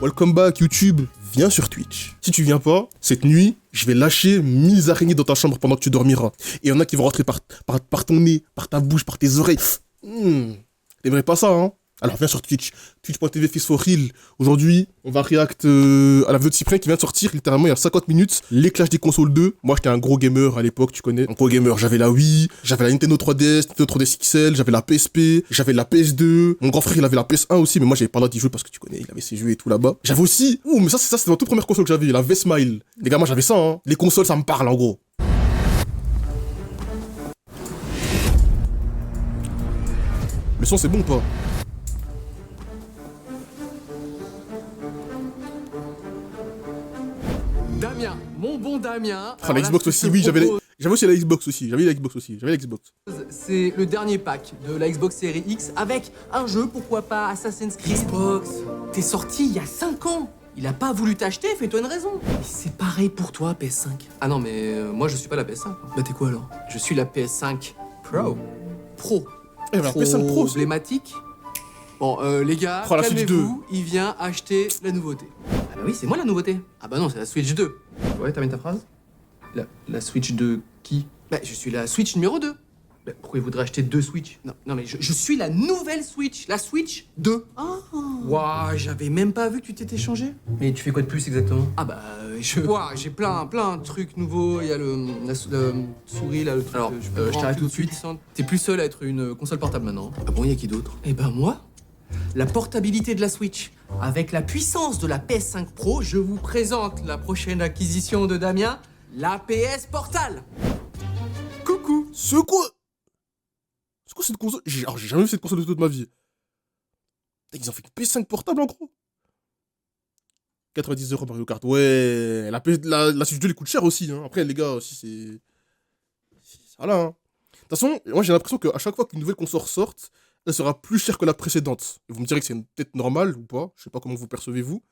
Welcome back YouTube, viens sur Twitch. Si tu viens pas, cette nuit, je vais lâcher 1000 araignées dans ta chambre pendant que tu dormiras. Et il y en a qui vont rentrer par ton nez, par ta bouche, par tes oreilles. T'aimerais pas ça, hein? Alors viens sur Twitch, twitch.tv FaceForReal. Aujourd'hui, on va react à la vidéo de Cyprien qui vient de sortir littéralement il y a 50 minutes. Les Clash des consoles 2. Moi j'étais un gros gamer à l'époque, tu connais. Un gros gamer, j'avais la Wii, j'avais la Nintendo 3DS, Nintendo 3DS XL, j'avais la PSP, j'avais la PS2. Mon grand frère il avait la PS1 aussi, mais moi j'avais pas le droit d'y jouer parce que tu connais, il avait ses jeux et tout là-bas. J'avais aussi, mais ça c'était ma toute première console que j'avais, la V-Smile. Les gars, moi j'avais ça, hein. Les consoles ça me parle en gros. Le son c'est bon ou pas? Damien, mon bon Damien. Ah, la Xbox aussi, oui, j'avais aussi la Xbox aussi. J'avais la Xbox. C'est le dernier pack de la Xbox Series X avec un jeu, pourquoi pas, Assassin's Creed. Xbox, t'es sorti il y a 5 ans. Il a pas voulu t'acheter, fais-toi une raison. C'est pareil pour toi, PS5. Ah non, mais moi je suis pas la PS5. Bah t'es quoi alors? Je suis la PS5 Pro. Pro. Eh ben, la PS5 Pro, c'est problématique. Bon, les gars, Oh, la Switch 2. calmez-vous, il vient acheter la nouveauté. Ah bah oui, c'est moi la nouveauté. Ah bah non, c'est la Switch 2. Ouais, termine ta phrase. La Switch 2 qui? Bah, je suis la Switch numéro 2. Bah, pourquoi il voudrait acheter 2 Switch? Non mais je suis la nouvelle Switch, la Switch 2. Ah. Waouh, j'avais même pas vu que tu t'étais changé. Mais tu fais quoi de plus exactement? Ah bah, Waouh, j'ai plein de trucs nouveaux. Il y a la souris là, le truc. Alors, je t'arrête tout de suite. T'es plus seul à être une console portable maintenant. Ah bon, il y a qui d'autre? Eh ben moi. La portabilité de la Switch. Avec la puissance de la PS5 Pro, je vous présente la prochaine acquisition de Damien, la PS Portal. Coucou. C'est quoi cette console? J'ai jamais vu cette console de toute ma vie. Ils ont fait une PS5 portable en gros. 90 € Mario Kart. Ouais, la Switch 2 elle coûte cher aussi. Hein. Après les gars aussi c'est ça là. Hein. De toute façon, moi j'ai l'impression qu'à chaque fois qu'une nouvelle console sorte, elle sera plus chère que la précédente. Et vous me direz que c'est peut-être normal ou pas. Je sais pas comment vous percevez vous.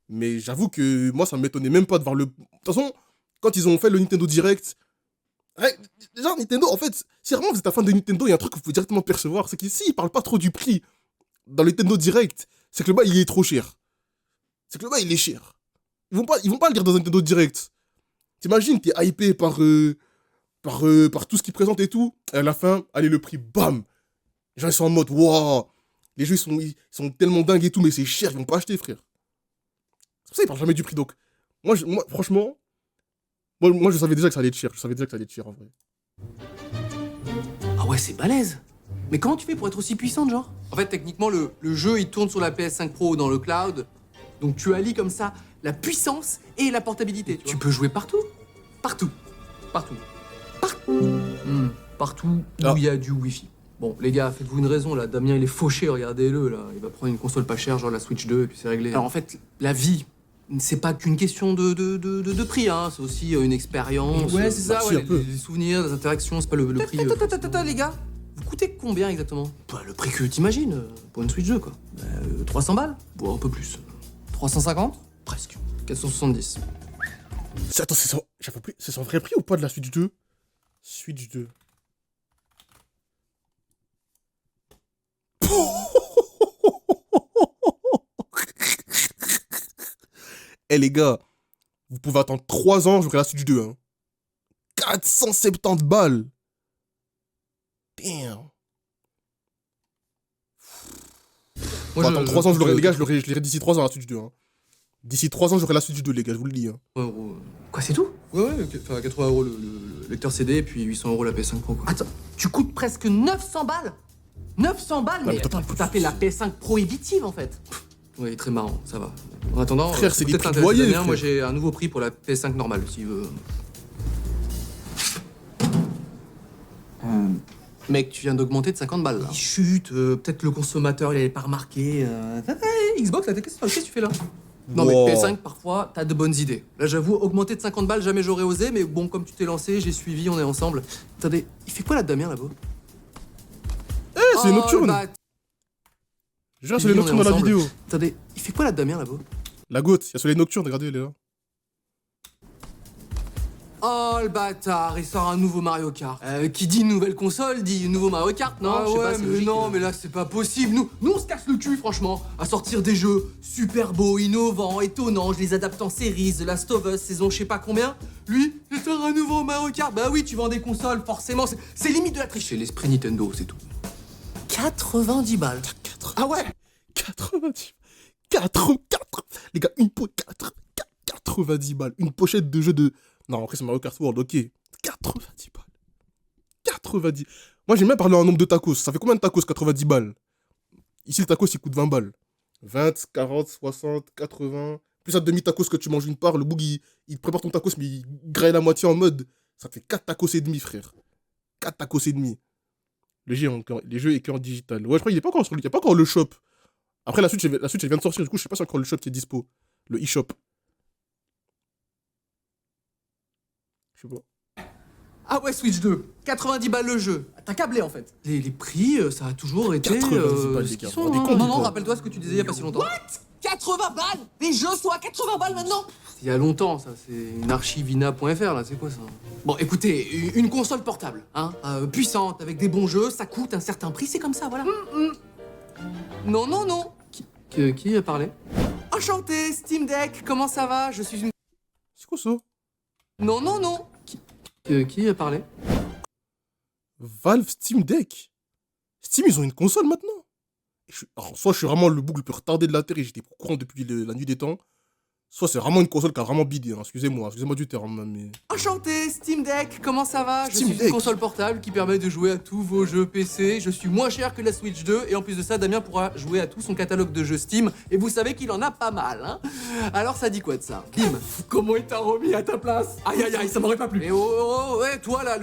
Mais j'avoue que moi ça m'étonnait même pas de voir le... De toute façon, quand ils ont fait le Nintendo Direct... Ouais, déjà Nintendo, en fait, si vraiment vous êtes un fan de Nintendo, il y a un truc que vous pouvez directement percevoir. C'est qu'ici, ils parlent pas trop du prix dans le Nintendo Direct. C'est que le bas, il est trop cher. C'est que le bas, il est cher. Ils vont pas le dire dans un Nintendo Direct. T'imagines, t'es hypé par tout ce qu'ils présentent et tout. Et à la fin, allez, le prix, bam. Les gens, ils sont en mode, waouh. Les jeux, ils sont tellement dingues et tout, mais c'est cher, ils vont pas acheter, frère. C'est pour ça qu'ils parlent jamais du prix. Donc, moi franchement, moi, je savais déjà que ça allait être cher. Je savais déjà que ça allait être cher, en vrai. Ah ouais, c'est balèze. Mais comment tu fais pour être aussi puissante, genre? En fait, techniquement, le jeu, il tourne sur la PS5 Pro dans le cloud. Donc tu allies comme ça la puissance et la portabilité. Tu peux jouer partout. Partout. Partout. Partout où il y a du Wi-Fi. Bon, les gars, faites-vous une raison, là. Damien, il est fauché, regardez-le, là. Il va prendre une console pas chère, genre la Switch 2, et puis c'est réglé. Alors en fait, la vie, c'est pas qu'une question de prix, hein. C'est aussi une expérience. Ouais, c'est ça, ouais. Les souvenirs, les interactions, c'est pas le prix. Attends, les gars. Vous coûtez combien exactement? Bah, le prix que t'imagines, pour une Switch 2, quoi. 300 balles? Bon, un peu plus. 350? Presque. 470. Attends, c'est son vrai prix ou pas de la Switch 2? Switch 2. Eh les gars, vous pouvez attendre 3 ans, j'aurai la Switch 2. Hein. 470 balles. Damn. Moi, attendre 3 ans, les gars, je l'aurai d'ici 3 ans la Switch 2. Hein. D'ici 3 ans, j'aurai la Switch 2, les gars, je vous le dis. Hein. Quoi, c'est tout? Ouais, enfin 80 € le lecteur CD et puis 800 € la PS5 Pro. Quoi. Attends, tu coûtes presque 900 balles? 900 balles? Mais attends, faut taper la PS5 prohibitive en fait. Oui, très marrant, ça va. En attendant, frère, c'est des prix de loyer. Moi, j'ai un nouveau prix pour la PS5 normale, si tu veux. Mec, tu viens d'augmenter de 50 balles, là. Chut, peut-être le consommateur, il avait pas remarqué. Xbox, là, qu'est-ce que tu fais là? Non, mais PS5, parfois, t'as de bonnes idées. Là, j'avoue, augmenter de 50 balles, jamais j'aurais osé, mais bon, comme tu t'es lancé, j'ai suivi, on est ensemble. Attendez, il fait quoi là, Damien, là-bas? Eh, c'est une nocturne! Genre, c'est les nocturnes dans la vidéo. Attendez, il fait quoi là, Damien, là-bas? La goutte, il y a sur les nocturnes, regardez, elle est là. Oh le bâtard, il sort un nouveau Mario Kart. Qui dit nouvelle console dit nouveau Mario Kart, non? Ah Je sais ouais, pas, c'est mais logique. non, mais là c'est pas possible. Nous on se casse le cul franchement à sortir des jeux super beaux, innovants, étonnants. Je les adapte en série, The Last of Us, saison je sais pas combien. Lui, il sort un nouveau Mario Kart. Bah oui, tu vends des consoles, forcément. C'est limite de la triche. C'est l'esprit Nintendo, c'est tout. 90 balles. Ah ouais? 90. 4. Les gars, 90 balles. Une pochette de jeu de. Non, après, c'est Mario Kart World, ok. 90 balles. 90. Moi, j'aime bien parler en nombre de tacos. Ça fait combien de tacos, 90 balles? Ici, le tacos, il coûte 20 balles. 20, 40, 60, 80. Plus à demi-tacos que tu manges une part, le boug, il prépare ton tacos, mais il graille la moitié en mode. Ça te fait 4 tacos et demi, frère. 4 tacos et demi. Les jeux est qu'en digital. Ouais, je crois qu'il n'est pas encore sur lui. Il n'y a pas encore le shop. Après, la Switch, elle vient de sortir. Du coup, je sais pas si encore le shop qui est dispo. Le e-shop. Je sais pas. Ah ouais, Switch 2, 90 balles le jeu. T'as câblé en fait. Les prix, ça a toujours été. 90 balles, ce les qu'ils gars. sont, Vous vous rendez hein. compte, Non, non, quoi. rappelle-toi ce que tu disais il y a pas si longtemps. 80 balles? Les jeux sont à 80 balles maintenant? Il y a longtemps, ça, c'est une archivina.fr là, c'est quoi ça? Bon, écoutez, une console portable, hein, puissante, avec des bons jeux, ça coûte un certain prix, c'est comme ça, voilà. Non, non, non. Qui a parlé? Enchanté, Steam Deck, comment ça va? Je suis une... C'est quoi ça? Non, non, non. Qui a parlé? Valve Steam Deck. Steam, ils ont une console maintenant. Alors, soit je suis vraiment le bouc le plus retardé de la Terre et j'étais au courant depuis la nuit des temps. Soit c'est vraiment une console qui a vraiment bidé. Hein. Excusez-moi du terme. Mais... Enchanté, Steam Deck, comment ça va? Je suis Deck. une console portable qui permet de jouer à tous vos jeux PC. Je suis moins cher que la Switch 2 et en plus de ça, Damien pourra jouer à tout son catalogue de jeux Steam. Et vous savez qu'il en a pas mal, hein. Alors ça dit quoi de ça? Bim. Comment il t'a remis à ta place? Aïe, aïe, aïe, ça m'aurait pas plu. Mais ouais, toi là,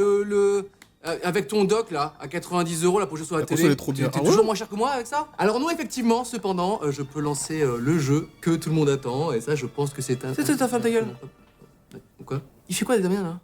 avec ton dock là, à 90 € la prochaine sur la télé. console est trop bien. T'es Ah toujours ouais moins cher que moi avec ça? Alors non, effectivement, cependant, je peux lancer le jeu que tout le monde attend et ça, je pense que c'est un. C'est ta femme ta gueule. Quoi? Il fait quoi, Damien là?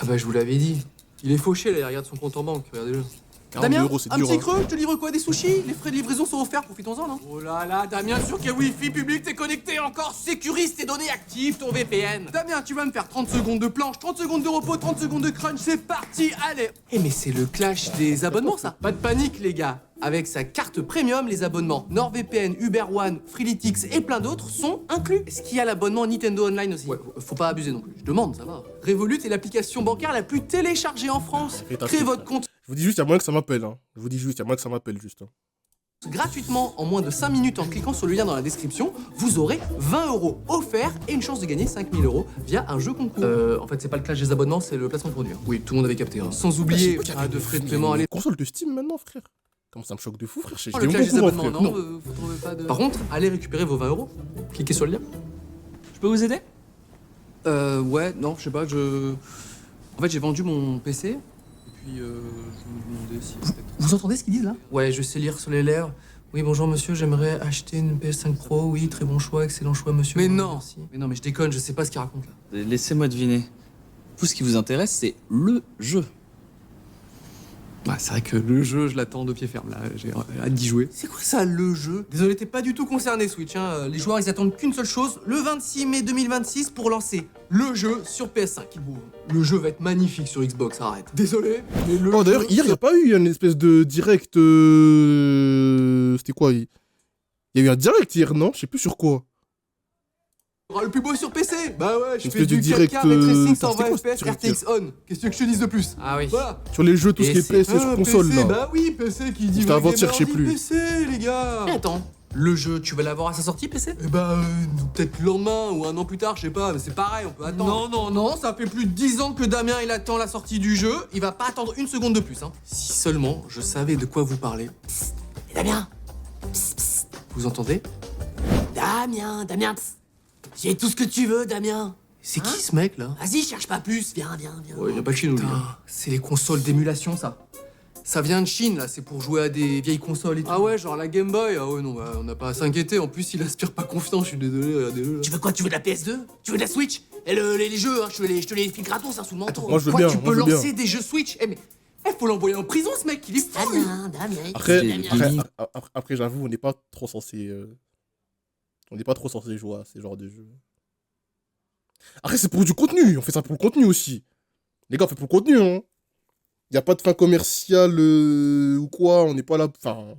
Ah bah je vous l'avais dit. Il est fauché là, il regarde son compte en banque. Regardez-le. 40 Damien, euros, c'est un dur. petit Hein. creux, je te livre quoi? Des sushis? Les frais de livraison sont offerts, profitons-en, non? Oh là là, Damien, sur quel Wi-Fi public t'es connecté encore? Sécurise tes données actives, ton VPN. Damien, tu vas me faire 30 secondes de planche, 30 secondes de repos, 30 secondes de crunch, c'est parti, allez. Eh mais c'est le clash des abonnements ça. Pas de panique les gars. Avec sa carte premium, les abonnements NordVPN, Uber One, Freeletics et plein d'autres sont inclus. Est-ce qu'il y a l'abonnement Nintendo Online aussi? Ouais, faut pas abuser non plus. Je demande, ça va. Revolut est l'application bancaire la plus téléchargée en France. Créez votre compte Je vous dis juste, il y a moyen que ça m'appelle. Hein. Je vous dis juste, il y a moyen que ça m'appelle juste. Hein. gratuitement en moins de 5 minutes en cliquant sur le lien dans la description. Vous aurez 20 € offerts et une chance de gagner 5000 € via un jeu concours. En fait, c'est pas le clash des abonnements, c'est le placement de produit. Oui, tout le monde avait capté. Hein. Sans oublier, pas de frais de paiement à l'époque. Console de Steam maintenant, frère. Comment ça me choque de fou, frère. Oh, le clash des abonnements, non, vous trouvez pas de... Par contre, allez récupérer vos 20 €. Cliquez sur le lien. Je peux vous aider? Ouais, non, je sais pas, En fait, j'ai vendu mon PC, et puis je me demandais si... Vous entendez ce qu'ils disent, là? Ouais, je sais lire sur les lèvres. Oui, bonjour monsieur, j'aimerais acheter une PS5 Pro. Oui, très bon choix, excellent choix monsieur. Mais non, merci. Mais non, mais je déconne, je sais pas ce qu'ils racontent, là. Laissez-moi deviner. Vous, ce qui vous intéresse, c'est le jeu. Ouais, c'est vrai que le jeu, je l'attends de pied ferme, là. J'ai hâte d'y jouer. C'est quoi ça, le jeu? Désolé, t'es pas du tout concerné, Switch. Hein. Les joueurs, ils attendent qu'une seule chose, le 26 mai 2026, pour lancer le jeu sur PS5. Le jeu va être magnifique sur Xbox, arrête. Désolé, mais le Oh, d'ailleurs, hier, il n'y a pas eu une espèce de direct. C'était quoi Il y a eu un direct hier, non? Je sais plus sur quoi. Le plus beau sur PC. Bah ouais, je Une fais espèce de du direct, 4K, Ray Tracing, 120 c'était quoi, FPS, ce direct RTX on. Qu'est-ce que je te dise de plus? Ah oui. Voilà. Sur les jeux, tout ce qui est PS, sur console, PC, là. Bah oui, PC qui dit... C'était avant-hier, je sais plus. PC, les gars. Mais attends, le jeu, tu vas l'avoir à sa sortie, PC? Eh bah, peut-être le lendemain ou un an plus tard, je sais pas, mais c'est pareil, on peut attendre. Non, ça fait plus de 10 ans que Damien, il attend la sortie du jeu, il va pas attendre une seconde de plus, hein. Si seulement je savais de quoi vous parlez. Psst, Damien. Psst, psst. Vous entendez? Damien, psst. J'ai tout ce que tu veux, Damien. C'est qui ce mec, là? Vas-y, cherche pas plus, viens. Ouais, y a pas que chez nous, lui. C'est les consoles d'émulation, ça. Ça vient de Chine, là, c'est pour jouer à des vieilles consoles et tout. Ah ouais, genre la Game Boy. Ah ouais, non, bah, on n'a pas à s'inquiéter. En plus, il aspire pas confiance, je suis désolé, regardez-le. Tu veux quoi? Tu veux de la PS2? Tu veux de la Switch? Et les jeux, hein, je te les file gratos, hein, sous le manteau. Moi, je veux Quoi, bien. tu moi, peux je veux bien. lancer des jeux Switch? Eh, mais... faut l'envoyer en prison, ce mec, il est fou, lui. Damien. Après, j'avoue, on n'est pas trop censé. On n'est pas trop censé jouer à ces genres de jeux. Après, c'est pour du contenu. On fait ça pour le contenu aussi. Les gars, on fait pour le contenu, hein. Y a pas de fin commerciale ou quoi. On n'est pas là. Enfin.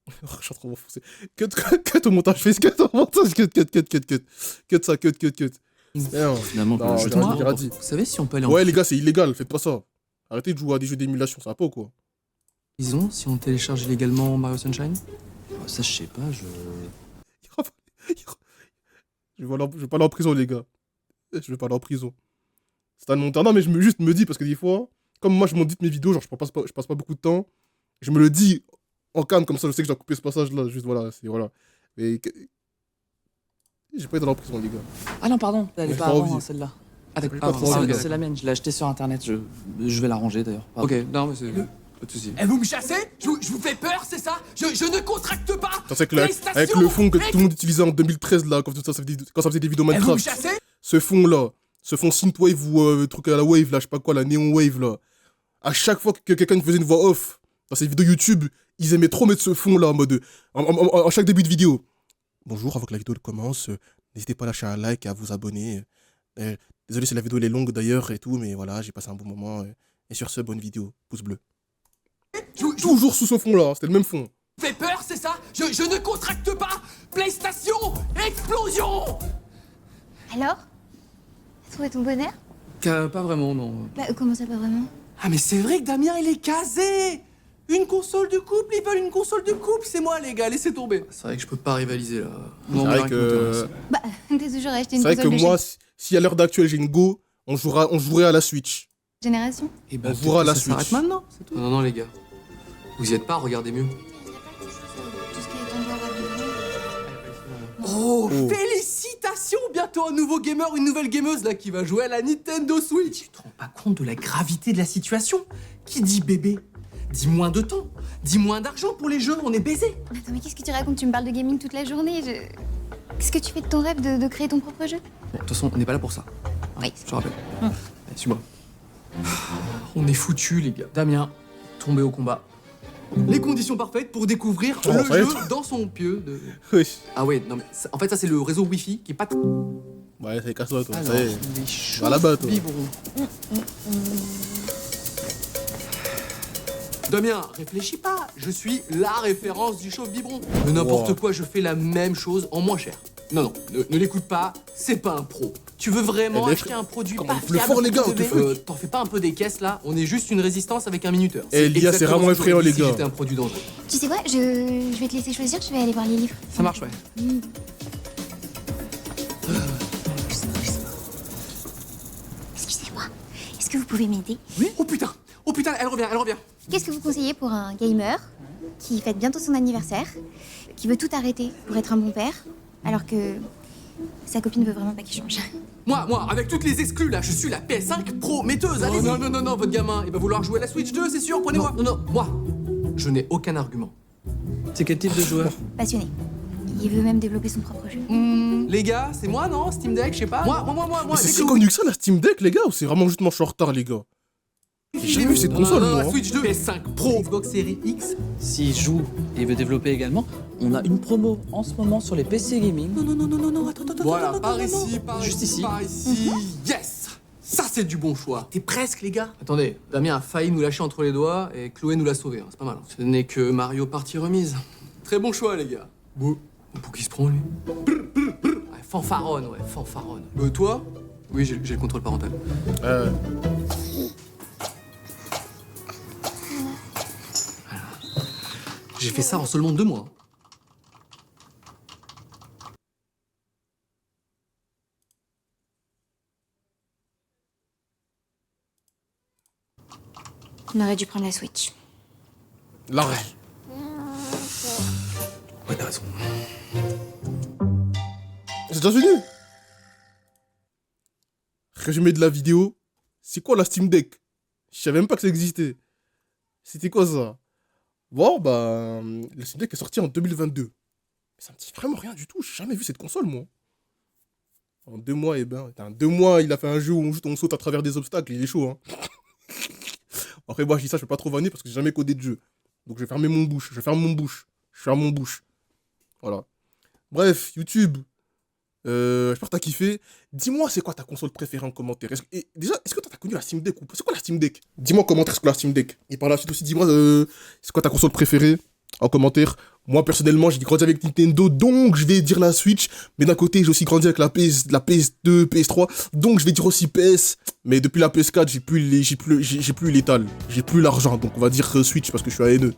Je suis en train de m'enfoncer. Cut au montage. Fais cut au montage. Cut. Cut ça, cut. Merde. Finalement, Non, je j'ai te dit, j'ai dit. Vous savez si on peut aller en Ouais, les gars, c'est illégal. Faites pas ça. Arrêtez de jouer à des jeux d'émulation. Ça va pas ou quoi? prison si on télécharge illégalement Mario Sunshine? Ça, je sais pas, Je vais pas aller en prison, les gars. Je vais pas aller en prison. C'est un montant. Non, mais juste me dis, parce que des fois, comme moi, je m'audite mes vidéos, genre, je passe pas beaucoup de temps. Je me le dis en calme, comme ça, je sais que je dois couper ce passage-là. Juste, voilà, c'est voilà. Mais. J'ai pas été en prison, les gars. Ah non, pardon, elle est J'ai pas pas avant, envie. hein, celle-là. Ah d'accord. pas trop envie, C'est la mienne, je l'ai achetée sur internet, je vais la ranger d'ailleurs. Pardon. Ok, non mais c'est... Pas de soucis. Eh, vous me chassez je vous fais peur, c'est ça je ne contracte pas. Ça, c'est que avec le fond que tout le monde utilisait en 2013, là, quand ça faisait des vidéos Eh, vous me Minecraft. chassez Ce fond-là, ce fond synthwave ou truc à la wave, là, je sais pas quoi, la neon wave, là. À chaque fois que quelqu'un faisait une voix off dans ses vidéos YouTube, ils aimaient trop mettre ce fond-là en mode. En chaque début de vidéo. Bonjour, avant que la vidéo commence, n'hésitez pas à lâcher un like et à vous abonner. Désolé si la vidéo elle est longue d'ailleurs et tout, mais voilà, j'ai passé un bon moment. Et sur ce, bonne vidéo. Pouce bleu. Toujours sous ce fond-là, c'était le même fond. Fait peur, c'est ça je ne contracte pas. PlayStation, explosion. Alors? T'as trouvé ton bonheur? Pas vraiment, non. Bah, comment ça, pas vraiment? Ah mais c'est vrai que Damien il est casé. Une console de couple, ils veulent une console de couple, c'est moi les gars, laissez tomber. C'est vrai que je peux pas rivaliser là. C'est vrai que. Bah, t'as toujours acheté C'est une vrai que console de moi, chaque si à l'heure d'actuelle j'ai une Go, on jouerait à la Switch. génération. Et On jouera à la ça Switch. s'arrête maintenant, c'est tout. Non, les gars. Vous y êtes pas, regardez mieux. Tout ce qui est tombé à la Oh, Oh. félicitations. Bientôt un nouveau gamer, une nouvelle gameuse là qui va jouer à la Nintendo Switch. Tu te rends pas compte de la gravité de la situation? Qui dit bébé dit moins de temps, dit moins d'argent pour les jeux, on est baisé. Attends, mais qu'est-ce que tu racontes? Tu me parles de gaming toute la journée. Qu'est-ce que tu fais de ton rêve de créer ton propre jeu? Bon, de toute façon, on n'est pas là pour ça. Oui. Je te rappelle. Allez, suis-moi. On est foutus, les gars. Damien, tombé au combat. Les conditions parfaites pour découvrir Oh, le ça y est. jeu dans son pieu de... Oui. Ah ouais, non mais en fait ça c'est le réseau Wi-Fi qui est pas... Ouais, c'est casse-toi, toi. Alors, Ça y est. les choses Va là-bas, toi. vivront. Damien, réfléchis pas, je suis la référence du chauffe biberon. De n'importe Wow. quoi, je fais la même chose en moins cher. Non, ne l'écoute pas, c'est pas un pro. Tu veux vraiment Elle est acheter un produit Comment pas il pleut fiable fort, les gars, pour what the bébé fuck. T'en fais pas un peu des caisses là, on est juste une résistance avec un minuteur. Eh, l'IA, c'est exactement vraiment ce que j'aurais effrayant, dit les si gars. J'étais un produit dangereux. Tu sais quoi? Je vais te laisser choisir, je vais aller voir les livres. Ça marche, ouais. Excusez-moi. Est-ce que vous pouvez m'aider? Oui. Oh putain, elle revient. Qu'est-ce que vous conseillez pour un gamer qui fête bientôt son anniversaire, qui veut tout arrêter pour être un bon père, alors que sa copine veut vraiment pas qu'il change? Moi, avec toutes les exclus là, je suis la PS5 prometteuse, allez. Non, votre gamin, il va vouloir jouer à la Switch 2, c'est sûr, prenez-moi. Non, moi, je n'ai aucun argument. C'est quel type de joueur? Passionné. Il veut même développer son propre jeu. Les gars, c'est moi, non? Steam Deck, je sais pas. Moi, Mais c'est les si clous. connu que ça, la Steam Deck, les gars, ou c'est vraiment juste moi, je suis en retard, les gars? J'ai jamais vu cette console, Non, moi. la Switch 2, PS5 Pro, Xbox Series X. S'il joue et veut développer également, on a une promo en ce moment sur les PC gaming. Non, attends. Voilà, par ici, Juste ici. par ici. Yes! Ça, c'est du bon choix. T'es presque, les gars. Attendez, Damien a failli nous lâcher entre les doigts et Chloé nous l'a sauvé, hein, c'est pas mal. Ce n'est que Mario partie remise. Très bon choix, les gars. Bon, pour qui se prend, lui? Ouais, fanfaronne. Toi? Oui, j'ai le contrôle parental. J'ai fait ça en seulement 2 mois. On aurait dû prendre la Switch. L'arrêt. Ouais, t'as raison. C'est déjà fini. Résumé de la vidéo. C'est quoi la Steam Deck? Je savais même pas que ça existait. C'était quoi ça? Bon, bah, la Steam Deck est sortie en 2022. Mais ça me dit vraiment rien du tout. J'ai jamais vu cette console, moi. En 2 mois, eh ben, en 2 mois, il a fait un jeu où on saute à travers des obstacles. Il est chaud, hein. Après, moi, je dis ça, je peux pas trop vanner parce que j'ai jamais codé de jeu. Donc, je vais fermer mon bouche. Je ferme mon bouche. Voilà. Bref, YouTube. J'espère que t'as kiffé. Dis-moi, c'est quoi ta console préférée en commentaire. Et déjà, est-ce que t'as connu la Steam Deck ou pas? C'est quoi la Steam Deck? Dis-moi en commentaire ce que la Steam Deck. Et par la suite aussi, dis-moi, c'est quoi ta console préférée en commentaire. Moi, personnellement, j'ai grandi avec Nintendo, donc je vais dire la Switch. Mais d'un côté, j'ai aussi grandi avec la PS2, PS3, donc je vais dire aussi PS. Mais depuis la PS4, j'ai plus l'étal. J'ai plus l'argent, donc on va dire Switch parce que je suis à haineux.